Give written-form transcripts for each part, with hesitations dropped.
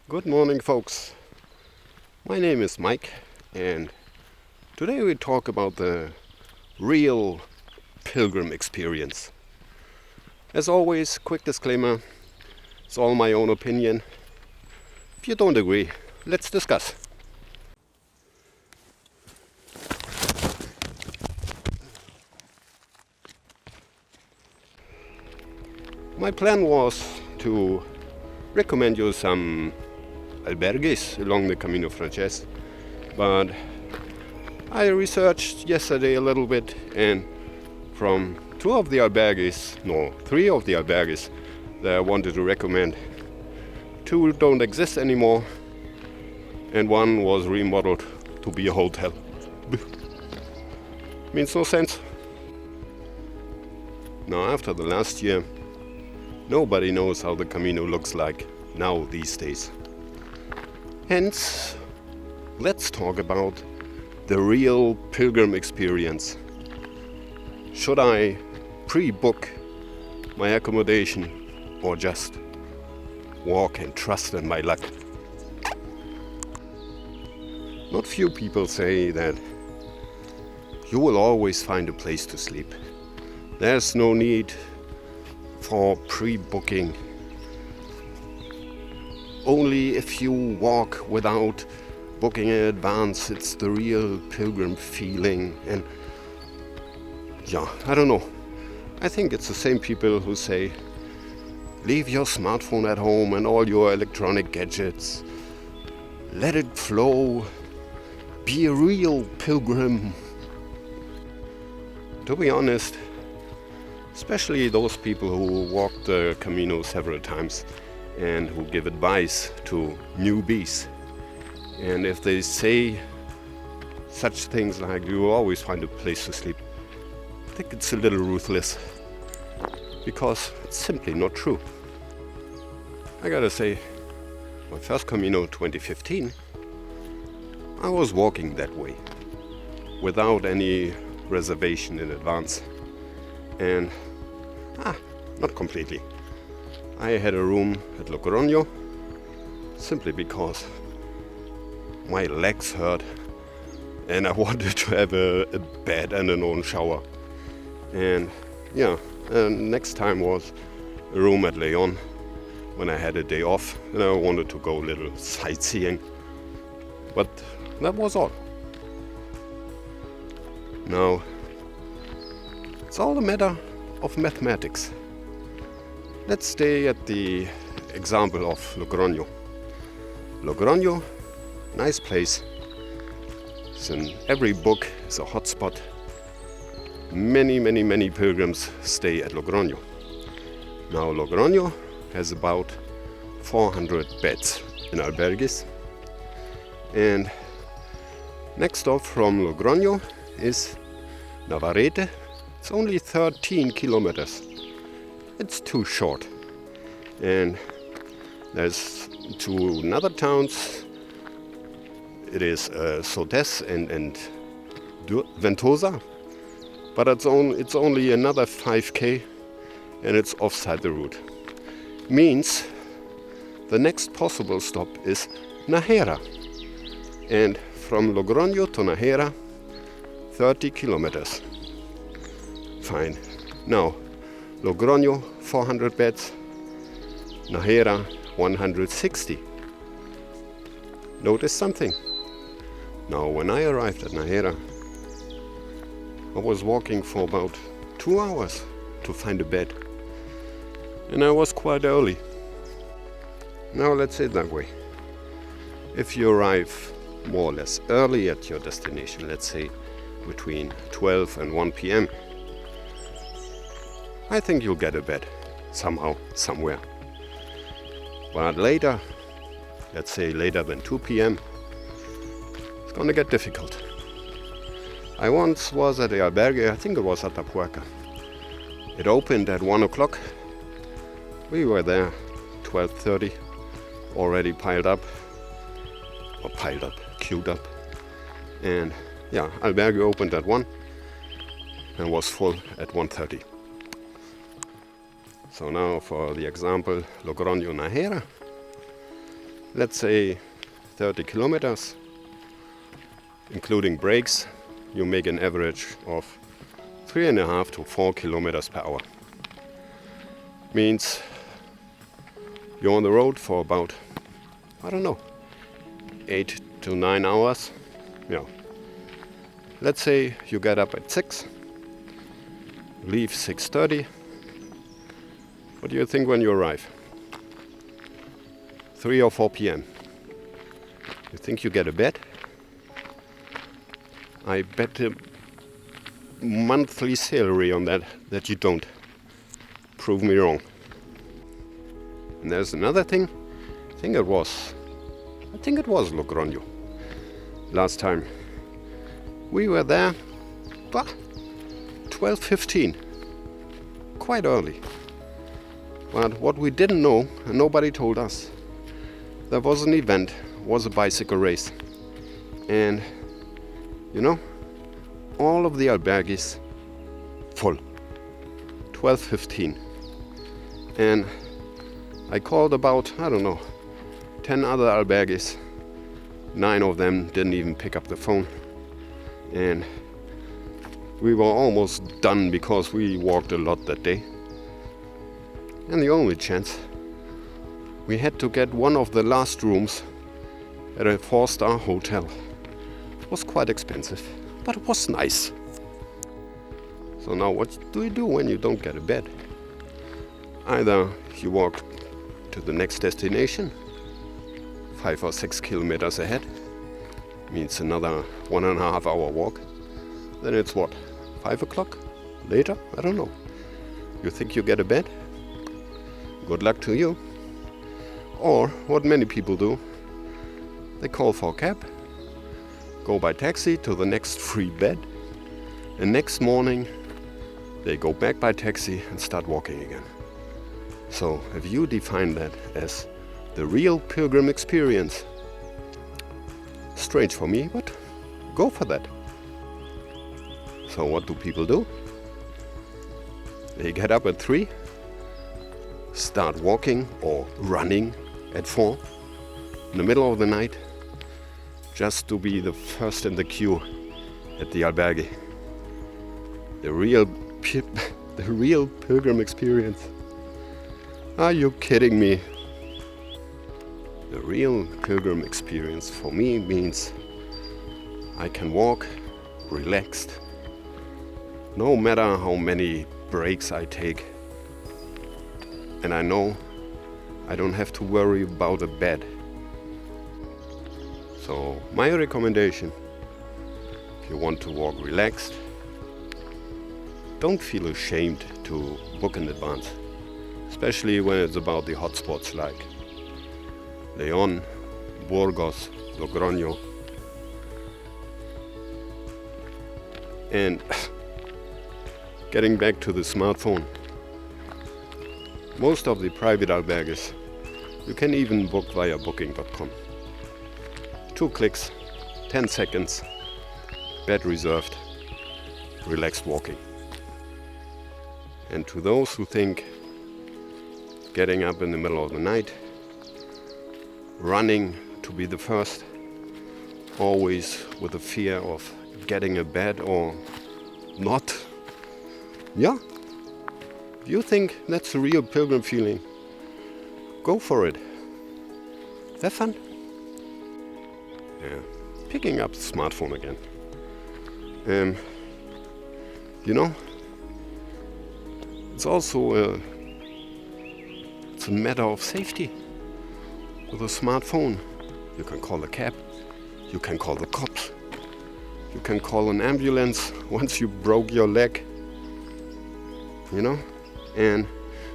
Good morning, folks. My name is Mike, and today we talk about the real pilgrim experience. As always, quick disclaimer, it's all my own opinion. If you don't agree, let's discuss. My plan was to recommend you some albergues along the Camino francés, but I researched yesterday a little bit, and from three of the albergues that I wanted to recommend, two don't exist anymore, and one was remodeled to be a hotel. Means no sense. Now, after the last year, nobody knows how the Camino looks like now these days. Hence, let's talk about the real pilgrim experience. Should I pre-book my accommodation or just walk and trust in my luck? Not few people say that you will always find a place to sleep. There's no need for pre-booking. Only if you walk without booking in advance, it's the real pilgrim feeling. And I don't know. I think it's the same people who say, leave your smartphone at home and all your electronic gadgets. Let it flow. Be a real pilgrim. To be honest, especially those people who walk the Camino several times and who give advice to newbies. And if they say such things like you will always find a place to sleep, I think it's a little ruthless, because it's simply not true. I gotta say, my first Camino 2015, I was walking that way without any reservation in advance. And not completely. I had a room at Logroño simply because my legs hurt and I wanted to have a bed and an own shower. And next time was a room at Leon when I had a day off and I wanted to go a little sightseeing. But that was all. Now, it's all a matter of mathematics. Let's stay at the example of Logroño. Logroño, nice place. It's in every book, it's a hot spot. Many pilgrims stay at Logroño. Now, Logroño has about 400 beds in albergues. And next door from Logroño is Navarrete. It's only 13 kilometers. It's too short. And there's two other towns. It is Sodes and Ventosa. But it's only another 5k and it's offside the route. Means the next possible stop is Nájera. And from Logroño to Nájera, 30 kilometers. Fine. Now, Logroño, 400 beds. Nájera, 160. Notice something. Now, when I arrived at Nájera, I was walking for about 2 hours to find a bed. And I was quite early. Now, let's say it that way. If you arrive more or less early at your destination, let's say between 12 and 1 p.m., I think you'll get a bed somehow, somewhere. But later, let's say later than 2 p.m., it's gonna get difficult. I once was at the albergue, I think it was at Atapuerca. It opened at 1 o'clock. We were there 12:30, already queued up. And albergue opened at 1 and was full at 1:30. So now for the example, Logroño Nájera. let's say 30 kilometers, including breaks, you make an average of 3.5 to 4 kilometers per hour. Means you're on the road for about, I don't know, 8 to 9 hours. Yeah. Let's say you get up at 6, leave 6:30. What do you think when you arrive? 3 or 4 p.m. You think you get a bed? I bet a monthly salary on that you don't. Prove me wrong. And there's another thing. I think it was Logroño. Last time we were there, 12:15, quite early. But what we didn't know, and nobody told us, there was an event, was a bicycle race, and you know, all of the albergues full. 12:15, and I called about, I don't know, 10 other albergues. 9 of them didn't even pick up the phone, and we were almost done because we walked a lot that day. And the only chance, we had to get one of the last rooms at a 4-star hotel. It was quite expensive, but it was nice. So now what do you do when you don't get a bed? Either you walk to the next destination, 5 or 6 kilometers ahead, means another 1.5 hour walk. Then it's what, 5 o'clock? Later? I don't know. You think you get a bed? Good luck to you. Or what many people do, they call for a cab, go by taxi to the next free bed, and next morning they go back by taxi and start walking again. So if you define that as the real pilgrim experience, strange for me, but go for that. So what do people do? They get up at 3, start walking or running at 4 in the middle of the night, just to be the first in the queue at the albergue. The real pilgrim experience. Are you kidding me? The real pilgrim experience for me means I can walk relaxed, no matter how many breaks I take. And I know I don't have to worry about a bed. So my recommendation, if you want to walk relaxed, don't feel ashamed to book in advance, especially when it's about the hotspots like León, Burgos, Logroño. And getting back to the smartphone, most of the private albergues, you can even book via booking.com. 2 clicks, 10 seconds, bed reserved, relaxed walking. And to those who think getting up in the middle of the night, running to be the first, always with the fear of getting a bed or not, yeah, if you think that's a real pilgrim feeling, go for it. Have fun. Yeah, picking up the smartphone again. You know, it's also it's a matter of safety. With a smartphone, you can call a cab, you can call the cops, you can call an ambulance once you broke your leg, you know? And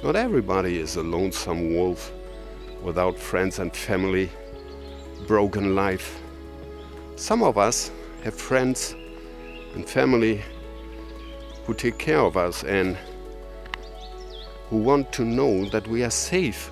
not everybody is a lonesome wolf without friends and family, broken life. Some of us have friends and family who take care of us and who want to know that we are safe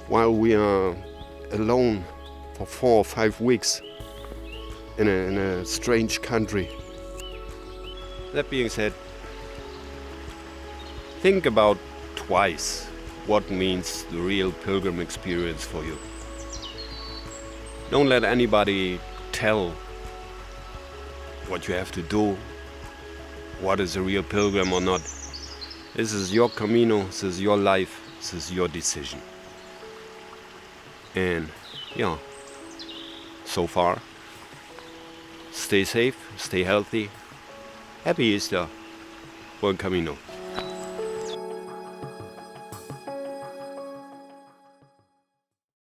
while we are alone for 4 or 5 weeks in a strange country. That being said, think about twice what means the real pilgrim experience for you. Don't let anybody tell what you have to do, what is a real pilgrim or not. This is your Camino, this is your life, this is your decision. And yeah, so far, stay safe, stay healthy. Happy Easter. Buen Camino.